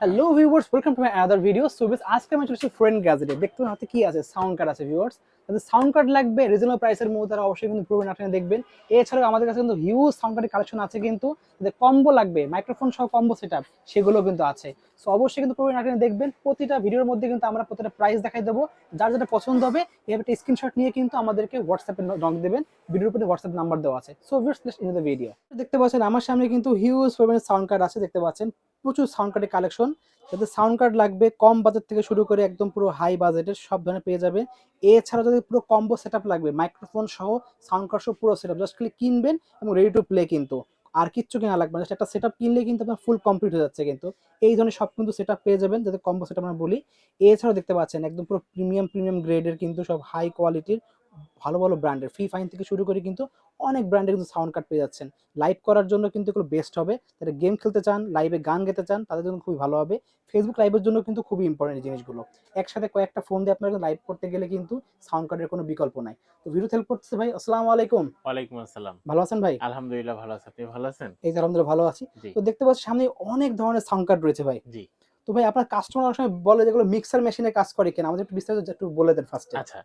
Hello viewers, welcome to my other video. So বেশ আজকে আমি চলেছি ফ্রেন্ড গ্যাজেটে। দেখতে পাবেন হাতে কি আছে, সাউন্ড কার্ড আছে ভিউয়ার্স। তাদের সাউন্ড কার্ড লাগবে রিজনেবল প্রাইসের মধ্যে, তারা অবশ্যই কিন্তু পুরো নাটনে দেখবেন। এছাড়াও আমাদের কাছে কিন্তু হিউজ সাউন্ড কার্ডের কালেকশন আছে, কিন্তু তাদের কম্বো লাগবে, মাইক্রোফোন সহ কম্বো সেটআপ, সেগুলো কিন্তু আছে। সো অবশ্যই কিন্তু পুরো নাটনে দেখবেন। প্রতিটা ভিডিওর মধ্যে কিন্তু আমরা প্রতিটা প্রাইস দেখাই দেবো। যার যেটা পছন্দ হবে এভাবে একটা স্ক্রিনশট নিয়ে কিন্তু আমাদেরকে হোয়াটসঅ্যাপে নক দেবেন। ভিডিওর উপরে হোয়াটসঅ্যাপ নাম্বার দেওয়া আছে। So viewers, let's in the video. দেখতে পাচ্ছেন আমার সামনে কিন্তু হিউজ পরিমাণে সাউন্ড কার্ড আছে, দেখতে পাচ্ছেন প্রচুর সাউন্ড কার্ডের কালেকশন। যাদের সাউন্ড কার্ড লাগবে কম বাজেট থেকে শুরু করে একদম পুরো হাই বাজেটের সব ধরনের পেয়ে যাবে। এছাড়া যদি পুরো কম্বো সেটআপ লাগবে, মাইক্রোফোন সহ সাউন্ড কার্ড সহ পুরো সেটআপ, জাস্ট খালি কিনবেন এবং রেডি টু প্লে কিন্তু। আর কিচ্ছু কেনা লাগবে না, জাস্ট একটা সেটআপ কিনলে কিন্তু আপনার ফুল কমপ্লিট হয়ে যাচ্ছে কিন্তু। এই ধরনের সব কিন্তু সেটআপ পেয়ে যাবেন, যাদের কম্বো সেটআপ আমরা বলি। এছাড়াও দেখতে পাচ্ছেন একদম পুরো প্রিমিয়াম গ্রেডের কিন্তু সব হাই কোয়ালিটির ভালো ভালো ব্র্যান্ডের ফ্রি ফাইন থেকে শুরু করে কিন্তু অনেক ব্র্যান্ডের কিন্তু সাউন্ড কার্ড পেয়ে যাচ্ছেন। লাইভ করার জন্য কিন্তু এগুলো বেস্ট হবে। যারা গেম খেলতে চান, লাইভে গান গেতে চান, তাদের জন্য খুবই ভালো হবে। ফেসবুক লাইভের জন্য কিন্তু খুবই ইম্পর্টেন্ট এই জিনিসগুলো। একসাথে কয়েকটা ফোন দিয়ে আপনারা লাইভ করতে গেলে কিন্তু সাউন্ড কার্ডের কোনো বিকল্প নাই। তো ভিডিও হেল্প করতেছে ভাই, আসসালামু আলাইকুম। ওয়ালাইকুম আসসালাম। ভালো আছেন ভাই? আলহামদুলিল্লাহ ভালো আছি। আপনি ভালো আছেন? এই তো আলহামদুলিল্লাহ ভালো আছি। জি, তো দেখতে পাচ্ছি সামনে অনেক ধরনের সাউন্ড কার্ড রয়েছে ভাই। জি। তো ভাই আপনার কাস্টমার অনেক সময় বলে যেগুলো মিক্সার মেশিনে কাজ করে কিনা, আমাদের একটু বিস্তারিত একটু বলে দেন ফার্স্টে। আচ্ছা।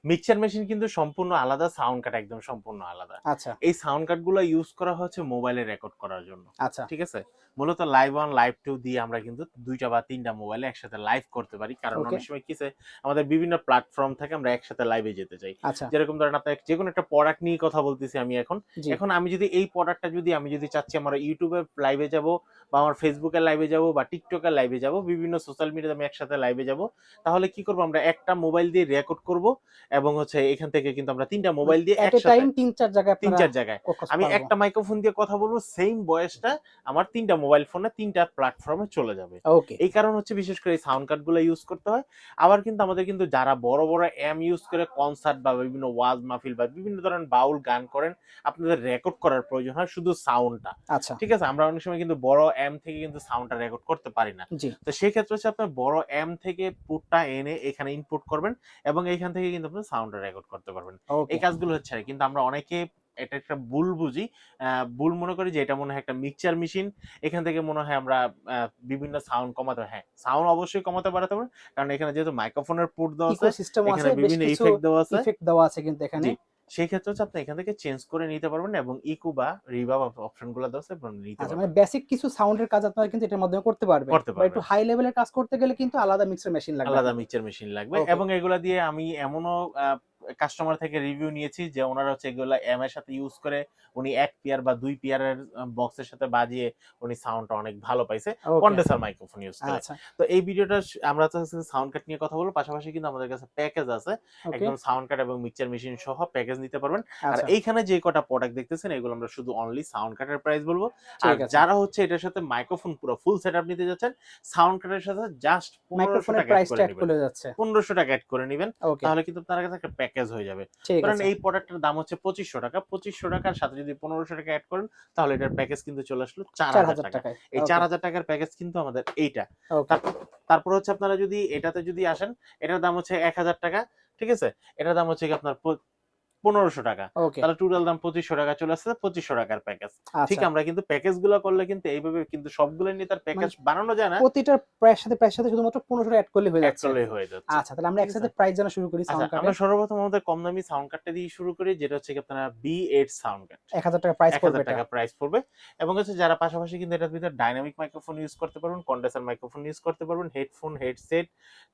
মিক্সচার মেশিন কিন্তু সম্পূর্ণ আলাদা, সাউন্ড কার্ড একদম সম্পূর্ণ আলাদা। আচ্ছা, এই সাউন্ড কার্ডগুলা ইউজ করা হচ্ছে মোবাইলে রেকর্ড করার জন্য। আচ্ছা। ঠিক আছে? মূলত লাইভ 1, লাইভ 2 দিয়ে আমরা কিন্তু ২ টা বা ৩ টা মোবাইলে একসাথে লাইভ করতে পারি। কারণ ওকে। অনেক সময় কি আছে, আমাদের বিভিন্ন প্ল্যাটফর্ম থেকে আমরা একসাথে লাইভে যেতে চাই। আচ্ছা। যেরকম ধরেন আপনার যেকোনো একটা প্রোডাক্ট নিয়ে কথা বলতেছি আমি এখন। জি। এখন আমি যদি এই প্রোডাক্টটা আমি যদি চাচ্ছি আমার YouTube এ লাইভে যাবো বা আমার Facebook এর লাইভে যাবো বা TikTok এর লাইভে যাবো, বিভিন্ন সোশ্যাল মিডিয়াতে আমি একসাথে লাইভে যাবো। তাহলে কি করব, আমরা একটা মোবাইল দিয়ে রেকর্ড করব এবং হচ্ছে এখান থেকে কিন্তু আমরা ৩ টা মানে মোবাইল দিয়ে এট এ একসাথে টাইম ৩-৪ জায়গায় আপনারা ৩-৪ জায়গায়। ফোকাস আমি পারবো। একটা মাইক্রোফোন দিয়ে কথা বলবো, সেইম ভয়েসটা আমার ৩ টা মোবাইল ফোনে ৩ টা প্ল্যাটফর্মে চলে যাবে। ওকে। এই কারণ হচ্ছে বিশেষ করে এই সাউন্ড কার্ডগুলো ইউজ করতে হয়। আবার কিন্তু আমাদের কিন্তু যারা বড় অ্যাম ইউজ করে কনসার্ট বা বিভিন্ন ওয়াজ মাহফিল বা বিভিন্ন ধরনের বাউল গান করেন, আপনাদের রেকর্ড করার প্রয়োজন হয় শুধু সাউন্ডটা। আচ্ছা। ঠিক আছে? আমরা অনেক সময় কিন্তু বড় অ্যাম থেকে কিন্তু সাউন্ডটা রেকর্ড করতে পারি না। জি। তো সেই ক্ষেত্রে হচ্ছে আপনার বড় অ্যাম থেকে পুটটা এনে এখানে ইনপুট করবেন এবং এইখান থেকে কিন্তু আপনি সাউন্ডটা রেকর্ড করতে পারবেন। এই ওকে। কাজগুলো হচ্ছে আর। কিন্তু আমরা অনেকে এটা একটা ভুল বুঝি। ভুল মনে করি যে এটা মনে হয় একটা মিক্সচার মেশিন। এখান থেকে মনে হয় আমরা বিভিন্ন সাউন্ড কমাতে, হ্যাঁ, সাউন্ড অবশ্যই কমাতে বাড়াতে পারবেন। কারণ এখানে যেহেতু মাইক্রোফোনের পোর্ট দেওয়া ইকো আছে, সিস্টেমও আছে, এখানে বেশ বিভিন্ন কিছু ইফেক্ট দেওয়া আছে। ইফেক্ট দেওয়া আছে কিন্তু এখানে। জি। সেই ক্ষেত্রে হচ্ছে আপনি এখান থেকে চেঞ্জ করে নিতে পারবেন এবং ইকো বা রিভার্ব অপশন গুলো দেওয়া আছে এবং নিতে আচ্ছা, মানে পারবেন। বেসিক কিছু সাউন্ডের কাজ আপনারা কিন্তু এটার মাধ্যমে করতে পারবেন। করতে বা একটু পারবেন। হাই লেভেলের কাজ করতে গেলে কিন্তু আলাদা মিক্সার মেশিন লাগবে আলাদা আপনাদের। মিক্সচার মেশিন লাগবে ওকে। এবং এগুলা দিয়ে আমি এমনও কাস্টমার থেকে রিভিউ নিয়েছি যে ওনারা হচ্ছে এগুলা এম এর সাথে ইউজ করে উনি ১ পেয়ার বা ২ পেয়ারের বক্সের সাথে বাজিয়ে উনি সাউন্ডটা অনেক ভালো পাইছে ওকে। কন্ডেন্সার মাইক্রোফোন ইউজ করে। আচ্ছা। তো এই ভিডিওটা আমরা তো সাউন্ড কার্ড নিয়ে কথা বলবো, পাশাপাশি কিন্তু আমাদের কাছে প্যাকেজ আছে। ওকে। একদম সাউন্ড কার্ড এবং মিক্সচার মেশিন সহ প্যাকেজ নিতে পারবেন। আর আচ্ছা। এইখানে যে কটা প্রোডাক্ট দেখতেছেন এগুলো আমরা শুধু অনলি সাউন্ড কার্ডের প্রাইস বলবো। আর ঠিক আছে। যারা হচ্ছে এটার সাথে মাইক্রোফোন পুরো ফুল সেটআপ নিতে যাচ্ছেন, সাউন্ড কার্ডের সাথে জাস্ট ৳১৫০০ মাইক্রোফোনের এড প্রাইসটা করে এড নিবেন। করে যাচ্ছে। ৳১৫০০ এড করে নিবেন। ওকে। তাহলে কিন্তু আপনার কাছে একটা প্যাকেজ হয়ে যাবে। ঠিক ধরেন আছে। এই প্রোডাক্টের দাম হচ্ছে ৳২৫০০। ৳২৫০০ র সাথে যদি ৳১৫০০ এড করেন তাহলে এটার প্যাকেজ কিন্তু চলে আসলো ৳৪০০০। ৪,০০০ টাকায়। এই ওকে। ৳৪০০০ র প্যাকেজ কিন্তু আমাদের এইটা। ওকে। তার তারপর হচ্ছে আপনারা যদি এটাতে যদি আসেন, এটার দাম হচ্ছে ৳১,০০০। ঠিক আছে? এটার দাম হচ্ছে গিয়ে আপনার ৳১৫০০। ওকে। তাহলে টোটাল দাম ৳২৫০০ চলে আসছে, ৳২৫০০ র প্যাকেজ। ঠিক আচ্ছা। আমরা কিন্তু প্যাকেজগুলো করলে কিন্তু এইভাবে কিন্তু সবগুলো নিয়ে তার প্যাকেজ মানে বানানো যায় না। প্রতিটার প্রাইস সাথে শুধুমাত্র ৳১৫০০ এড করলেই হয়ে এড যাচ্ছে। করলেই হয়ে যাচ্ছে। আচ্ছা, তাহলে আমরা ঠিক আছে? একসাথে প্রাইস জানা শুরু করি আচ্ছা, সাউন্ড আমরা কার্ডের। সর্বপ্রথম আমাদের কম দামি সাউন্ড কার্ডটা দিয়ে শুরু করি, যেটা হচ্ছে কি আপনার B8 সাউন্ড কার্ড। ৳১,০০০ প্রাইস পড়বে এটা। ৳১,০০০ প্রাইস পড়বে এবং হচ্ছে যারা পাশাপাশি কিন্তু এটার ভিতরে ডাইনামিক মাইক্রোফোন ইউজ করতে পারবেন, কন্ডেন্সার মাইক্রোফোন ইউজ করতে পারবেন, হেডফোন, হেডসেট,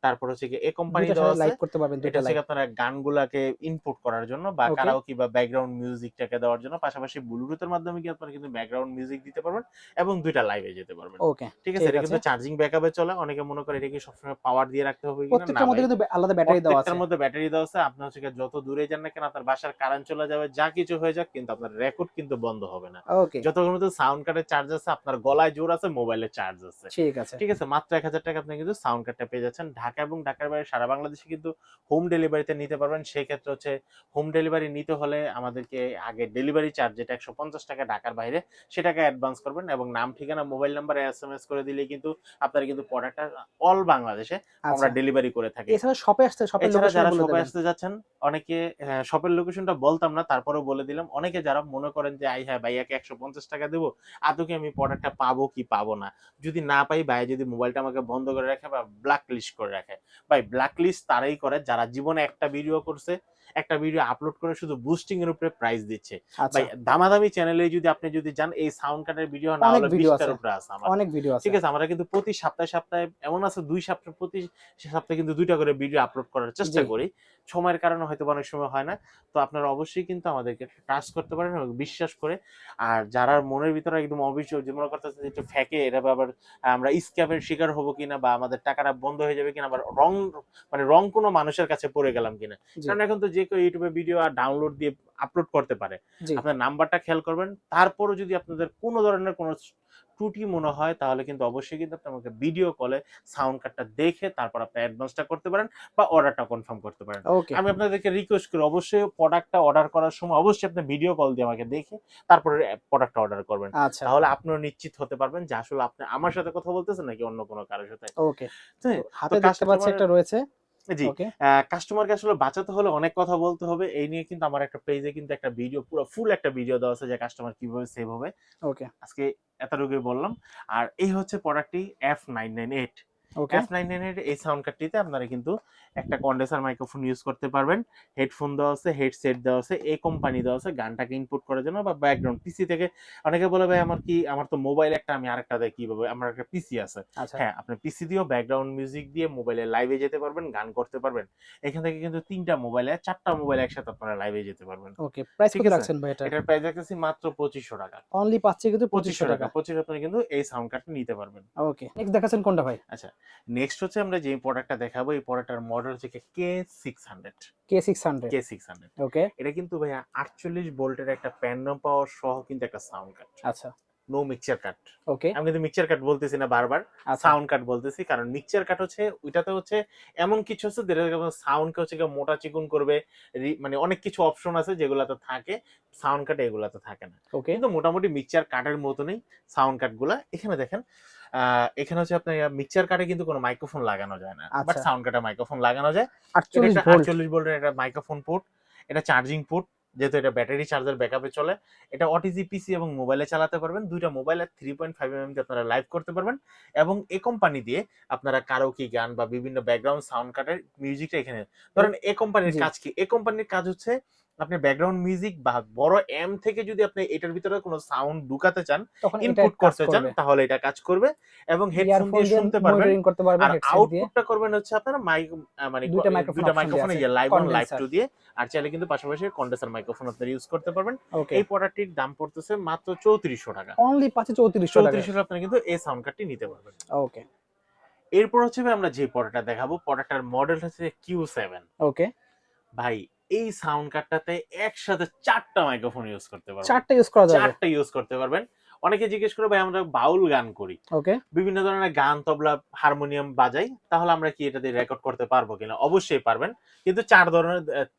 তারপর হচ্ছে গিয়ে এ ২ কোম্পানি টার দেওয়া সাথে আছে। লাইভ করতে পারবেন, ২ এটা টা হচ্ছে লাইভ। গিয়ে আপনারা গানগুলাকে ইনপুট করার জন্য বা ওকে। কারাওকে বা ব্যাকগ্রাউন্ড মিউজিকটাকে দেওয়ার জন্য, পাশাপাশি ব্লুটুথের মাধ্যমে কি আপনারা কিন্তু ব্যাকগ্রাউন্ড মিউজিক দিতে পারবেন এবং ২ টা লাইভে যেতে পারবেন। ওকে। ঠিক আছে? ঠিক এটা আছে। কিন্তু চার্জিং ব্যাকআপে চলে। অনেকে মনে করে এটা কি সবসময় পাওয়ার দিয়ে রাখতে হবে কিনা? না প্রত্যেকটার মধ্যে ভাই। কিন্তু আলাদা ব্যাটারি দেওয়া আছে। প্রত্যেকটার মধ্যে ব্যাটারি দেওয়া আছে। আপনি হচ্ছে গিয়ে যত দূরে যান না কেন, আপনার বাসার কারেন্ট চলে যাবে, যা কিছু হয়ে যাক, কিন্তু আপনার রেকর্ড কিন্তু বন্ধ হবে না। ওকে। যতক্ষণ পর্যন্ত সাউন্ড কার্ডের চার্জ আছে, আপনার গলায় জোর আছে, মোবাইলে চার্জ আছে। ঠিক আছে। ঠিক আছে? মাত্র ৳১,০০০ আপনি কিন্তু সাউন্ড কার্ডটা পেয়ে যাচ্ছেন। ঢাকা এবং ঢাকার বাইরে সারা বাংলাদেশে কিন্তু হোম ডেলিভারিতে নিতে পারবেন। সেই ক্ষেত্রে হচ্ছে হোম ডেলিভারি নিতে হলে আমাদেরকে আগে ডেলিভারি চার্জ যেটা 150 টাকা ঢাকার বাইরে সেটাকে অ্যাডভান্স করবেন, এবং নাম ঠিকানা মোবাইল নাম্বারে SMS করে দিলে কিন্তু আপনারা কিন্তু প্রোডাক্টটা অল বাংলাদেশে আমরা আচ্ছা, ডেলিভারি করে থাকি। এছাড়া শপে আসতে শপের এছাড়া লোকেশন যারা বলে শপে দেবেন। আসতে যাচ্ছেন, অনেকে শপের লোকেশনটা বলতাম না, তারপরেও বলে দিলাম। অনেকে যারা মনে করেন যে হ্যাঁ ভাইয়াকে 150 টাকা দেবো, আদৌ কি আমি প্রোডাক্টটা পাবো কি পাবো না, যদি না পাই ভাইয়া যদি মোবাইলটা আমাকে বন্ধ করে রাখে বা ব্ল্যাক লিস্ট করে রাখে। ভাই ব্ল্যাক লিস্ট তারাই করে যারা জীবনে একটা ভিডিও করছে, একটা ভিডিও আপলোড করে শুধু বুস্টিং এর উপরে প্রাইস দিচ্ছে। আচ্ছা, ভাই দামাদামি চ্যানেলে যদি আপনি যান, এই সাউন্ড কার্ডের ভিডিও না অনেক হলে ভিডিও 20 আছে, টার উপরে আছে আমার। অনেক ভিডিও আছে। ঠিক আছে, আমরা কিন্তু প্রতি সপ্তাহে এমন আছে 2 সপ্তাহ প্রতি সপ্তাহে কিন্তু 2টা করে ভিডিও আপলোড করার চেষ্টা জি, করি। সময়ের কারণে হয়তো অনেক সময় হয় না। তো আপনারা অবশ্যই কিন্তু আমাদেরকে ট্রাস্ট করতে পারেন এবং বিশ্বাস করে। আর যারা মনের ভিতরে একদম অবিশ্বাস যে মনে করতেছে যে একটু ফেকে, এটা আবার আমরা স্ক্যামের শিকার হবো কিনা বা আমাদের টাকাটা বন্ধ হয়ে যাবে কিনা, আবার রং কোনো মানুষের কাছে পড়ে গেলাম কিনা। জি, কারণ এখন তো যে কেউ ইউটিউবে ভিডিও আর ডাউনলোড দিয়ে আপলোড করতে পারে। জি। আপনার নাম্বারটা খেয়াল করবেন। তারপরও যদি আপনাদের কোনো ধরনের কোনো ত্রুটি মনে হয় তাহলে কিন্তু অবশ্যই কিন্তু আপনি আমাকে ভিডিও কলে সাউন্ড কার্ডটা দেখে তারপর আপনি অ্যাডভান্সটা করতে পারেন বা অর্ডারটা কনফার্ম করতে পারেন। ওকে, আমি আপনাদেরকে রিকোয়েস্ট করি অবশ্যই প্রোডাক্টটা অর্ডার করার সময় অবশ্যই আপনি ভিডিও কল দিয়ে আমাকে দেখে তারপরে প্রোডাক্টটা অর্ডার করবেন। আচ্ছা, তাহলে আপনিও নিশ্চিত হতে পারবেন যে আসলে আপনি আমার সাথে কথা বলতেছেন নাকি অন্য কোনো কারোর সাথে। ওকে। তো হ্যাঁ? তো হাতে দেখতে পাচ্ছি কাস্টমার একটা রয়েছে। জি, ওকে, কাস্টমারকে আসলে বাঁচাতে হলে অনেক কথা বলতে হবে। এই নিয়ে কিন্তু আমার একটা পেজে কিন্তু একটা ভিডিও পুরো ফুল একটা ভিডিও দেওয়া আছে যে কাস্টমার কিভাবে সেভ হবে। ওকে, আজকে এতটুকুই বললাম। আর এই হচ্ছে প্রোডাক্টটি F998। ওকে, F998 এই সাউন্ড কার্ডটিতে আপনারা কিন্তু একটা কন্ডেন্সার মাইক্রোফোন ইউজ করতে পারবেন। হেডফোন দেওয়া আছে, হেডসেট দেওয়া আছে, এই কোম্পানি দেওয়া আছে গানটাকে ইনপুট করার জন্য বা ব্যাকগ্রাউন্ড পিসি থেকে। অনেকে বলে ভাই আমার তো মোবাইল একটা, আমি আরেকটা দিয়ে কিভাবে, আমার একটা পিসি আছে। আচ্ছা, হ্যাঁ, আপনি পিসি দিয়েও ব্যাকগ্রাউন্ড মিউজিক দিয়ে মোবাইলে লাইভে যেতে পারবেন, গান করতে পারবেন। এখান থেকে কিন্তু 3টা মোবাইলে 4টা মোবাইল একসাথে আপনারা লাইভে যেতে পারবেন। ওকে। প্রাইস ঠিক কত আছে? রাখছেন ভাই এটার? এটার প্রাইস রাখতেছি মাত্র 2500 টাকা। অনলি পাচ্ছি কিন্তু 2500 ৳২৫০০। টাকা। 25 আপনারা কিন্তু এই সাউন্ড কার্ডটা নিতে পারবেন। ওকে। নেক্সট দেখাচ্ছেন কোনটা ভাই? আচ্ছা, নেক্সট হচ্ছে আমরা যে প্রোডাক্টটা দেখাবো এই প্রোডাক্টটার মডেল হচ্ছে K600। K600 K600 ওকে, এটা কিন্তু ভাইয়া 48 ভোল্টের একটা প্যান্ডম পাওয়ার সহ কিন্তু একটা সাউন্ড কার্ড। আচ্ছা, নো মিক্সচার কাট। ওকে, আমি কিন্তু মিক্সচার কাট বলতেছি না বারবার, আচ্ছা, সাউন্ড কাট বলতেছি। কারণ মিক্সচার কাট হচ্ছে ওইটাতে হচ্ছে এমন কিছু আছে যেটা সাউন্ডকে হচ্ছে গিয়ে মোটা চিকুন করবে। মানে অনেক কিছু অপশন আছে যেগুলাতে থাকে, সাউন্ড কাটে এগুলাতে থাকে না। ওকে, কিন্তু মোটামুটি মিক্সচার কাটের মতনই সাউন্ড কাটগুলা। এখানে দেখেন এখানে হচ্ছে আপনার মিক্সচার কাটে কিন্তু কোনো মাইক্রোফোন লাগানো যায় না। বাট আচ্ছা। সাউন্ড কাটে মাইক্রোফোন লাগানো যায়। এটা ৪৮ একটা ভোল্ট। 48 ভোল্টের একটা মাইক্রোফোন পোর্ট। এটা চার্জিং পোর্ট। যেহেতু এটা ব্যাটারি চার্জার ব্যাকআপে চলে। এটা ওটিজি পিসি এবং মোবাইলে চালাতে পারবেন। 2টা মোবাইলে 3.5 দিয়ে আপনারা লাইভ করতে পারবেন। এবং এই কোম্পানি দিয়ে আপনারা কারাওকে গান বা বিভিন্ন ব্যাকগ্রাউন্ড সাউন্ড কাটের মিউজিকটা এখানে ধরেন এই কোম্পানির জি, কাজ কি? এই কোম্পানির কাজ হচ্ছে আপনি ব্যাকগ্রাউন্ড মিউজিক বা বড় এম থেকে যদি আপনি এটার ভিতরে কোনো সাউন্ড ঢুকাতে চান, তখন এটা ইনপুট কাজ করতে চান করবে। তাহলে এটা কাজ করবে এবং হেডফোন ইয়ারফোন দিয়ে দিয়ে শুনতে পারবেন। মনিটরিং করতে পারবেন আর হেডসেট দিয়ে। আউটপুটটা করবেন হচ্ছে আপনারা মানে ২ টা মাইক্রোফোন 2টা অপশন দেয়া মাইক্রোফোনে আছে। Live 1 live condenser. 2 দিয়ে। আর চাইলে কিন্তু পাশাপাশি কন্ডেন্সার মাইক্রোফোন আপনারা ইউজ করতে পারবেন। ওকে। এই প্রোডাক্টটির দাম পড়তেছে মাত্র 3400 টাকা। অনলি পাচ্ছি ৳৩৪০০ টাকায়। 3400 আপনারা কিন্তু এই সাউন্ড কার্ডটি নিতে পারবেন। ওকে, এরপর হচ্ছে আমরা যে প্রোডাক্টটা দেখাবো, প্রোডাক্টটার মডেল হচ্ছে Q7। ওকে। ভাই এই সাউন্ড কার্ডটাতে একসাথে 4টা মাইক্রোফোন ইউজ করতে ৪ পারবেন। টা ইউজ করা যাবে। 4টা ইউজ করতে পারবেন। অনেকে জিজ্ঞেস করে ভাই আমরা বাউল গান করি। ওকে, বিভিন্ন ধরনের গান, তবলা, হারমোনিয়াম বাজাই। তাহলে আমরা কি এটা দিয়ে রেকর্ড করতে পারবো কিনা? অবশ্যই পারবেন। কিন্তু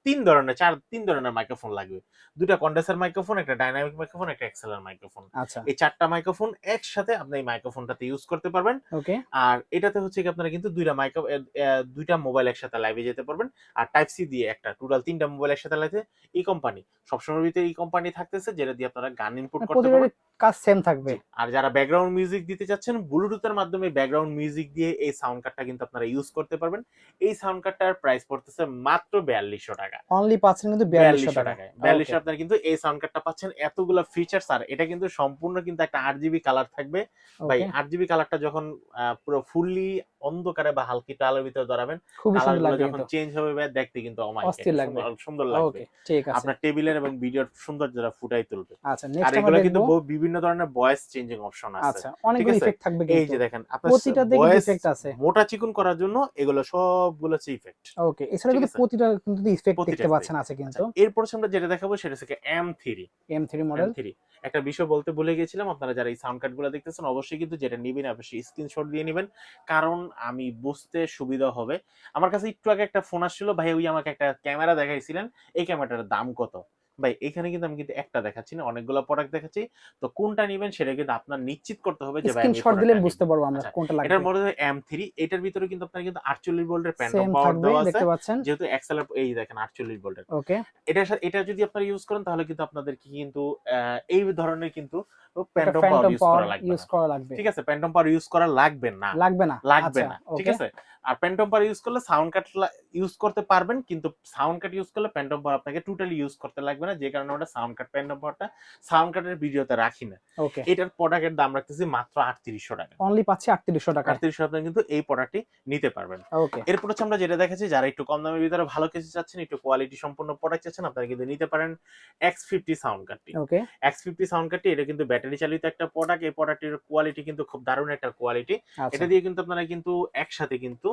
3 ধরনের মাইক্রোফোন লাগবে। 2টা কন্ডেন্সার মাইক্রোফোন, একটা ডাইনামিক মাইক্রোফোন, একটা এক্সেলার মাইক্রোফোন। আচ্ছা, এই 4টা মাইক্রোফোন একসাথে আপনি এই মাইক্রোফোনটাতে ইউজ করতে পারবেন। ওকে। আর এটাতে হচ্ছে কি আপনারা কিন্তু 2টা মোবাইল একসাথে লাইভে যেতে পারবেন। আর টাইপ সি দিয়ে একটা টোটাল 3টা মোবাইল একসাথে লাইভে। এই কোম্পানি সবসময়ের ভিতরে এই কোম্পানি থাকতেছে যেটা দিয়ে আপনারা গান ইনপুট করতে প্রতিটারই পারবেন। কাজ সেম থাকবে। জি। আর যারা ব্যাকগ্রাউন্ড মিউজিক দিতে চাচ্ছেন ব্লুটুথের মাধ্যমে ব্যাকগ্রাউন্ড মিউজিক দিয়ে এই সাউন্ড কার্ডটা কিন্তু আপনারা ইউজ করতে পারবেন। এই সাউন্ড কার্ডটার প্রাইস পড়তেছে মাত্র 4200 টাকা। অনলি পাচ্ছেন কিন্তু ৳৪২০০ 4200 টাকায়। টাকায়। ওকে, 4200 আপনারা কিন্তু এই সাউন্ড কার্ডটা পাচ্ছেন। এতগুলা ফিচারস আর এটা কিন্তু সম্পূর্ণ কিন্তু একটা RGB কালার থাকবে। ভাই ওকে। RGB কালারটা যখন পুরো ফুললি অন্ধকারে বা হালকা আলোর ভিতরে ধরাবেন, খুবই কালার সুন্দর গুলো লাগবে যখন কিন্তু। চেঞ্জ হবে ভাই দেখতে কিন্তু অস্থির লাগবে। সুন্দর সুন্দর লাগবে। ওকে, ঠিক আছে। আপনার টেবিলের এবং ভিডিওর সৌন্দর্যটা ফুটাই তুলবে। আচ্ছা, আর নেক্সট আমরা এগুলো কিন্তু দেখব। বিভিন্ন ধরনের ভয়েস চেঞ্জিং অপশন আছে। আচ্ছা, ঠিক অনেকগুলো আছে? ইফেক্ট থাকবে এই কিন্তু। যে দেখেন আপনার প্রতিটাতে কিন্তু ভয়েস ইফেক্ট আছে। মোটা চিকুন করার জন্য এগুলো সবগুলো হচ্ছে ইফেক্ট। ওকে, এছাড়া ঠিক কিন্তু আছে? প্রতিটা কিন্তু ইফেক্ট দেখতে প্রতিটাতে। পাচ্ছেন আছে আচ্ছা, কিন্তু। এরপর হচ্ছে আমরা যেটা দেখাবো সেটা হচ্ছে M3। M3 model. M3 একটা বিষয় বলতে ভুলে গেছিলাম, আপনারা যারা এই সাউন্ড কার্ড গুলো দেখতেছেন অবশ্যই কিন্তু যেটা নিবেন অবশ্যই স্ক্রিনশট দিয়ে নিবেন। কারণ আমি বুঝতে সুবিধা হবে। আমার কাছে একটু আগে একটা ফোন আসছিল, ভাই ওই আমাকে একটা ক্যামেরা দেখাইছিলেন, এই ক্যামেরাটার দাম কত? ভাই এখানে কিন্তু আমি কিন্তু একটা দেখাচ্ছি না, অনেকগুলো প্রোডাক্ট দেখাচ্ছি। তো কোনটা নিবেন সেটা কিন্তু আপনার নিশ্চিত করতে হবে যে ভাই আমি এই স্ক্রিনশট দিলে প্রোডাক্টটা নিব। বুঝতে পারবো আমরা আচ্ছা, কোনটা এটার লাগবে। মডেল M3, এটার ভিতরে কিন্তু আপনার কিন্তু 48 ভোল্টের প্যান্টম সেম পাওয়ার থাকবে দেওয়া আছে। দেখতে পাচ্ছেন। যেহেতু এক্সেলার এই দেখেন 48 ভোল্টের। ওকে, এটার সাথে এটা যদি আপনারা ইউজ করেন তাহলে কিন্তু আপনাদেরকে কিন্তু এই ধরনের কিন্তু একটা প্যান্টম পাওয়ার ফ্যান্টম ইউজ পাওয়ার করা লাগবে ইউজ না। করা লাগবে। ঠিক আছে, প্যান্টম পাওয়ার ইউজ করা লাগবে না। লাগবে না, লাগবে আচ্ছা না, ঠিক ওকে। আছে। আর প্যান্টম পাওয়ার ইউজ করলে সাউন্ড কাট ইউজ করতে পারবেন, কিন্তু সাউন্ড কাট ইউজ করলে প্যান্টম পাওয়ার আপনাকে টোটালি ইউজ করতে লাগবে না, যে কারণে ওটা সাউন্ড কাট প্যান্টম পাওয়ারটা সাউন্ড কাটের ভিডিওতে রাখি না। ওকে, এটার প্রোডাক্টের দাম রাখতেছি মাত্র 3800 টাকা। অনলি পাচ্ছি 3800 টাকা। 3800 আপনারা কিন্তু এই প্রোডাক্টটি নিতে পারবেন। ওকে, এরপর হচ্ছে আমরা যেটা দেখাচ্ছি, যারা একটু কম দামের ভিতরে ভালো কিছু চাচ্ছেন, একটু কোয়ালিটি সম্পন্ন প্রোডাক্ট চাচ্ছেন, আপনারা কিন্তু নিতে পারেন X50 সাউন্ড কাটটি। ওকে, X50 সাউন্ড কাটটি এটা কিন্তু ব্যাটারি চালিত একটা প্রোডাক্ট। এই প্রোডাক্টের কোয়ালিটি কিন্তু খুব দারুণ একটা কোয়ালিটি। আচ্ছা, এটা দিয়ে কিন্তু আপনারা কিন্তু একসাথে কিন্তু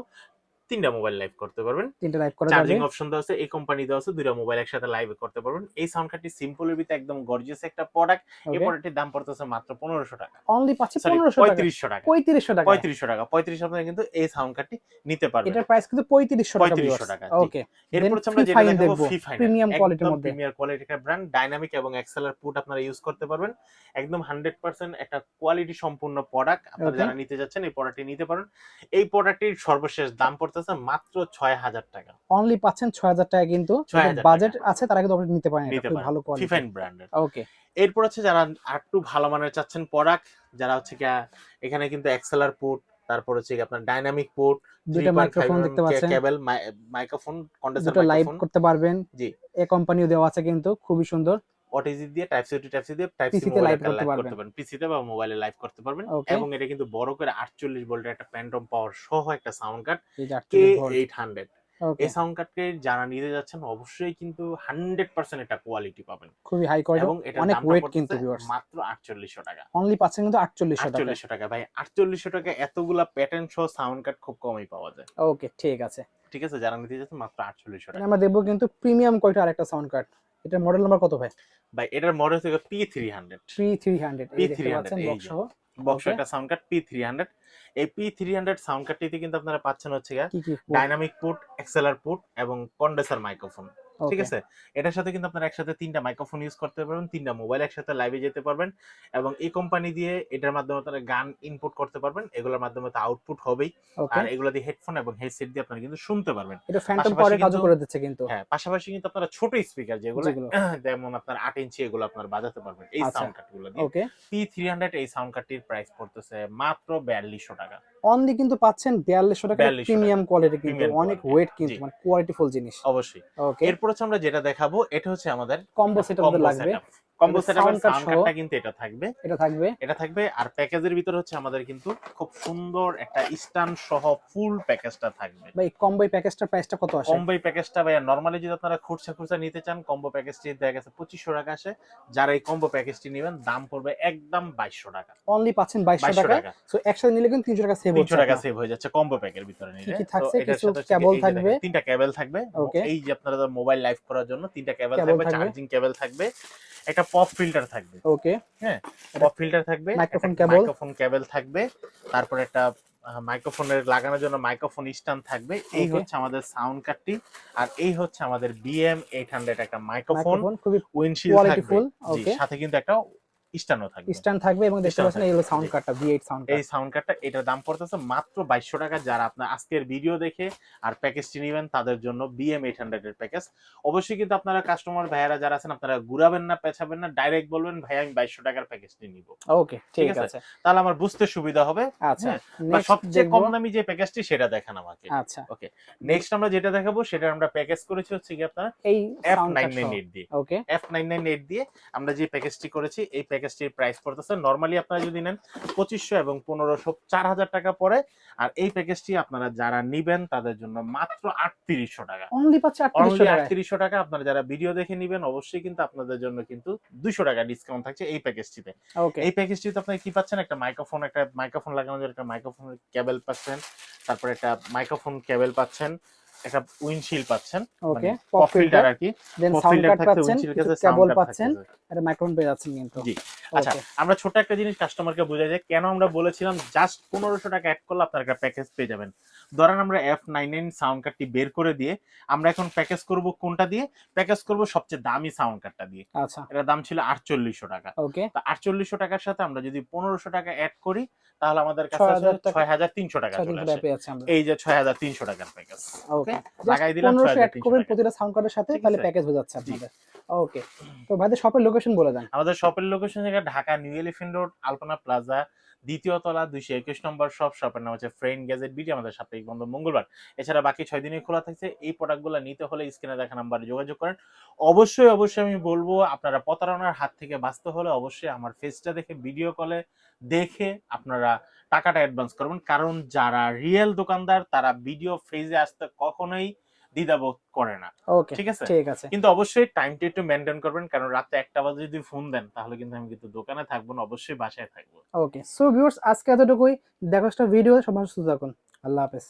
3টা মোবাইল লাইভ করতে পারবেন। তিনটা টাইপ করা যাবে। চার্জিং অপশন দেওয়া আছে, এই কোম্পানি দেওয়া আছে, 2টা মোবাইল একসাথে লাইভ করতে পারবেন। এই সাউন্ড কার্ডটি সিম্পলের ভিতরে একদম গর্জিয়াস একটা প্রোডাক্ট। এই ওকে, প্রোডাক্টের দাম পড়তেছে মাত্র 1500 টাকা। অনলি পাচ্ছি সরি, 1500 টাকা। 3500 টাকা। 3500 টাকা। 3500 টাকা। 3500 আপনারা কিন্তু এই সাউন্ড কার্ডটি নিতে পারবেন। এটার প্রাইস কিন্তু 3500 টাকা 3500 ভিউয়ার্স। টাকা। জি। ওকে, এরপর হচ্ছে আমরা যেটা দেখাবো ফিফাইন, প্রিমিয়াম কোয়ালিটির একদম মধ্যে। প্রিমিয়ার কোয়ালিটির একটা ব্র্যান্ড, ডাইনামিক এবং এক্সেলার পুট আপনারা ইউজ করতে পারবেন। একদম 100% একটা কোয়ালিটি সম্পূর্ণ প্রোডাক্ট। আপনারা ওকে, যারা নিতে যাচ্ছেন এই প্রোডাক্টটি নিতে পারেন। এই প্রোডাক্টটির সর্বশেষ দাম পড়তেছে মাত্র 6000 টাকা। অনলি পাচ্ছেন 6000 টাকা কিন্তু। 6000 যাদের টাকা। বাজেট আছে তারা কিন্তু অবশ্যই নিতে পারেন, এটা নিতে খুব পারেন ভালো কোয়ালিটি। ফিফাইন ব্র্যান্ডের। ওকে, এরপর হচ্ছে যারা আরেকটু ভালো মানের চাচ্ছেন প্রোডাক্ট, যারা হচ্ছে কি এখানে কিন্তু এক্সেলার পুট, তারপর হচ্ছে কি আপনার ডাইনামিক পুট, দুটো মাইক্রোফোন দেখতে পাচ্ছেন, কেবল, মাইক্রোফোন, কন্ডেন্সার দুটো লাইভ মাইক্রোফোন। করতে পারবেন। জি। এ কোম্পানিও দেওয়া আছে কিন্তু খুবই সুন্দর। ওটিজি দিয়ে type C to type C দিয়ে টাইপ সি পিসিতে মোবাইলে লাইভ লাইভ করতে করতে পারবেন। পারেন, পিসিতে বা মোবাইলে লাইভ করতে পারবেন। ওকে, এবং এটা কিন্তু বড় করে 48 ভোল্টের একটা প্যান্টম পাওয়ার সহ একটা সাউন্ড কার্ড এই যে 48 ভোল্ট। K800। ওকে, এই সাউন্ড কার্ডকে যারা নিতে যাচ্ছেন অবশ্যই কিন্তু 100% এটা কোয়ালিটি পাবেন। খুবই হাই কোয়ালিটি, এবং এটার অনেক দামটা ওয়েট কিন্তু পড়তেছে ভিউয়ার্স। মাত্র 4800 টাকা। অনলি পাচ্ছেন কিন্তু 4800 টাকা। 4800 টাকা ভাই, 4800 টাকা এতগুলা প্যাটার্ন সহ সাউন্ড কার্ড খুব কমই পাওয়া যায়। ওকে, ঠিক আছে। ঠিক আছে, যারা নিতে যাচ্ছেন মাত্র 4800 টাকা। আমরা দেখবো কিন্তু প্রিমিয়াম কোয়ালিটির আরেকটা সাউন্ড কার্ড। এটার মডেল নাম্বার কত ভাই? ভাই এটার মডেল থেকে P300। P300 এই দেখতে P300 পাচ্ছেন এই বক্স যে সহ। বক্স ওকে, একটা সাউন্ড কার্ড P300। এই P300 সাউন্ড কার্ডটিতে কিন্তু আপনারা পাচ্ছেন হচ্ছে কি কি ডাইনামিক পুট, এক্সেলার পুট এবং কন্ডেন্সার মাইক্রোফোন। ঠিক ওকে, আছে, এটার সাথে কিন্তু আপনারা একসাথে 3টা মাইক্রোফোন ইউজ করতে পারবেন, 3টা মোবাইল একসাথে লাইভে যেতে পারবেন। এবং এই কোম্পানি দিয়ে এটার মাধ্যমে আপনারা গান ইনপুট করতে পারবেন, এগুলোর মাধ্যমে তো আউটপুট হবেই। ওকে, আর এগুলো দিয়ে হেডফোন এবং হেডসেট দিয়ে আপনারা কিন্তু শুনতে পারবেন। এটা ফ্যান্টম পাশাপাশি পাওয়ারের কাজও কিন্তু করে দিচ্ছে কিন্তু। হ্যাঁ, পাশাপাশি কিন্তু আপনারা ছোট স্পিকার যেগুলো যেগুলো যেমন আপনার 8 ইঞ্চি, এগুলো আপনারা বাজাতে পারবেন এই আচ্ছা, সাউন্ড কার্ডগুলো দিয়ে। ওকে, P300 এই সাউন্ড কার্ডটির প্রাইস পড়তেছে মাত্র 4200 টাকা। অনলি কিন্তু পাচ্ছেন 4200 টাকা। 4200 প্রিমিয়াম কোয়ালিটি কিন্তু, প্রিমিয়াম অনেক কোয়ালিটি। ওয়েট কিন্তু, জি, মানে কোয়ালিটিফুল জিনিস। অবশ্যই। ওকে, এরপর হচ্ছে আমরা যেটা দেখাবো, এটা হচ্ছে আমাদের কম্বো সেটআপ কম্বো লাগবে। সেটআপ। কম্বো এটা সেটআপের sound card সাউন্ড সহ। কার্ডটা কিন্তু এটা থাকবে। এটা থাকবে। এটা থাকবে আর প্যাকেজের ভিতরে হচ্ছে আমাদের কিন্তু খুব সুন্দর একটা স্ট্যান্ড সহ ফুল প্যাকেজটা থাকবে। ভাই কম্বো প্যাকেজটার প্রাইসটা কত আসে? কম্বো প্যাকেজটা ভাই নরমালি যদি আপনারা খুচরা নিতে চান, কম্বো প্যাকেজটি দেখা গেছে 2500 টাকা আসে। যারা এই কম্বো প্যাকেজটি নেবেন দাম পড়বে একদম 2200 টাকা। অনলি পাচ্ছেন 2200 2200 টাকা। টাকা। সো একসাথে নিলে কিন্তু 300 টাকা সেভ হচ্ছে। 300 টাকা সেভ হয়ে যাচ্ছে কম্বো প্যাকের ভিতরে নিলে। কি তো থাকছে? এটার কিছু সাথে হচ্ছে কেবল এই যে থাকবে। দেখেন 3টা কেবল থাকবে। ওকে, এই যে আপনারা মোবাইল লাইভ করার জন্য 3টা কেবল কেবল থাকবে, থাকবে। চার্জিং কেবল থাকবে, একটা পপ ফিল্টার থাকবে। ওকে, হ্যাঁ, পপ ফিল্টার থাকবে, মাইক্রোফোন একটা কেবল। মাইক্রোফোন কেবল থাকবে, তারপর একটা মাইক্রোফোনের লাগানোর জন্য মাইক্রোফোন স্ট্যান্ড থাকবে। এই ওকে, হচ্ছে আমাদের সাউন্ড কার্ডটি। আর এই হচ্ছে আমাদের BM800 একটা মাইক্রোফোন, মাইক্রোফোন খুবই উইন্ডশিল্ড থাকবে। কোয়ালিটিফুল। জি, ওকে, সাথে কিন্তু একটা স্ট্যান্ডও থাকবে। স্ট্যান্ড থাকবে এবং দেখতে স্ট্যান্ড পাচ্ছেন এই হলো সাউন্ড জি। কার্ডটা, V8 সাউন্ড এই কার্ড। সাউন্ড কার্ডটা এটার দাম পড়তেছে মাত্র 2200 টাকা। যারা আপনার আজকের ভিডিও দেখে আর প্যাকেজটি নেবেন তাদের জন্য BM800 এর প্যাকেজ। অবশ্যই কিন্তু আপনারা কাস্টমার ভাইয়ারা যারা আছেন আপনারা ঘুরাবেন না, পেছাবেন না, ডাইরেক্ট বলবেন ভাই আমি 2200 টাকার প্যাকেজটি নিব। ওকে, ঠিক আছে। তাহলে আমার বুঝতে সুবিধা হবে। আচ্ছা, হ্যাঁ, বা নেক্সট সবচেয়ে দেখবো। কম দামি যে প্যাকেজটি সেটা দেখান আমাকে। আচ্ছা, ওকে, নেক্সট আমরা যেটা দেখাবো সেটা আমরা প্যাকেজ করেছি হচ্ছে কি আপনার এই সাউন্ড কার্ড সহ। F998 দিয়ে। ওকে, F998 দিয়ে আমরা যে প্যাকেজটি করেছি এই প্যাকেজটির প্রাইস পড়তেছে নরমালি আপনারা যদি নেন 2500 এবং 1500 4000 টাকা পড়ে। আর এই প্যাকেজটি আপনারা যারা নিবেন তাদের জন্য মাত্র 3800 টাকা। অনলি পাচ্ছে 3800 টাকা। 3800 টাকা। আপনারা যারা ভিডিও দেখে নিবেন অবশ্যই কিন্তু আপনাদের জন্য কিন্তু 200 টাকা ডিসকাউন্ট থাকছে এই প্যাকেজটিতে। ওকে, এই প্যাকেজটিতে আপনারা কি পাচ্ছেন? একটা মাইক্রোফোন লাগানোর জন্য একটা মাইক্রোফোনের কেবল পাচ্ছেন, তারপরে একটা মাইক্রোফোন কেবল পাচ্ছেন, একটা উইন্ডশিল্ড পাচ্ছেন, ওকে, মানে পপ পপ ফিল্টার ফিল্টার, আর কি। দেন পপ সাউন্ড ফিল্টার কার্ড থাকছে, পাচ্ছেন, উইন্ডশিল্ড কিছু থাকছে, কেবল সাউন্ড কার্ড পাচ্ছেন, থাকছে। একটা মাইক্রোফোন পেয়ে যাচ্ছেন কিন্তু। জি। আচ্ছা, ওকে, আমরা ছোট একটা জিনিস কাস্টমারকে বোঝাই যে কেন আমরা বলেছিলাম জাস্ট 1500 টাকা অ্যাড করলে আপনার একটা প্যাকেজ পেয়ে যাবেন। ধরেন আমরা F99 সাউন্ড কার্ডটি বের করে দিয়ে আমরা এখন প্যাকেজ করব কোনটা দিয়ে? প্যাকেজ করব সবচেয়ে দামি সাউন্ড কার্ডটা দিয়ে। আচ্ছা, এটার দাম ছিল 4800 টাকা। ওকে, তো 4800 টাকার সাথে আমরা যদি 1500 টাকা অ্যাড করি তাহলে আমাদের কাছে আসলে 6000 টাকা, 6300 টাকা চলে 350 আসে। টাকা পেয়ে যাচ্ছি আমরা। এই যে 6300 টাকার প্যাকেজ। ওকে, ওকে? জাস্ট লাগাই দিলাম 1500 অ্যাড 6300 করবেন টাকা। প্রতিটা সাউন্ড কার্ডের সাথে, ঠিক তাহলে আছে? প্যাকেজ হয়ে যাচ্ছে জি। আপনাদের। ওকে, তো ভাইদের শপের লোকেশন বলে দেন। আমাদের শপের লোকেশন জায়গা ঢাকা নিউ এলিফ্যান্ট রোড, আলপনা প্লাজা, দ্বিতীয় তলা, 221 নম্বর শপ। শপের নাম হচ্ছে ফ্রেন্ড গ্যাজেট বিডি। আমাদের সাপ্তাহিক বন্ধ মঙ্গলবার। এছাড়া বাকি 6 দিনই খোলা থাকছে। এই প্রোডাক্টগুলো নিতে হলে স্ক্রিনে দেখা নাম্বারে যোগাযোগ করেন। অবশ্যই আমি বলবো আপনারা প্রতারণার হাত থেকে বাঁচতে হলে অবশ্যই আমার ফেসটা দেখে ভিডিও কলে দেখে আপনারা টাকাটা অ্যাডভান্স করবেন। কারণ যারা রিয়েল দোকানদার তারা ভিডিও ফেজে আসতে কখনোই দ্বিধাবোধ করে না। ওকে, ঠিক আছে? ঠিক আছে। কিন্তু অবশ্যই টাইমটা একটু মেইনটেইন করবেন, কারণ রাতে 1টা বাজে যদি ফোন দেন তাহলে কিন্তু আমি কিন্তু দোকানে থাকবো না, অবশ্যই বাসায় থাকবো। ওকে, সো ভিউয়ার্স আজকে এতটুকুই। দেখো একটা ভিডিও, সবাই সুস্থ থাকুন। আল্লাহ হাফেজ।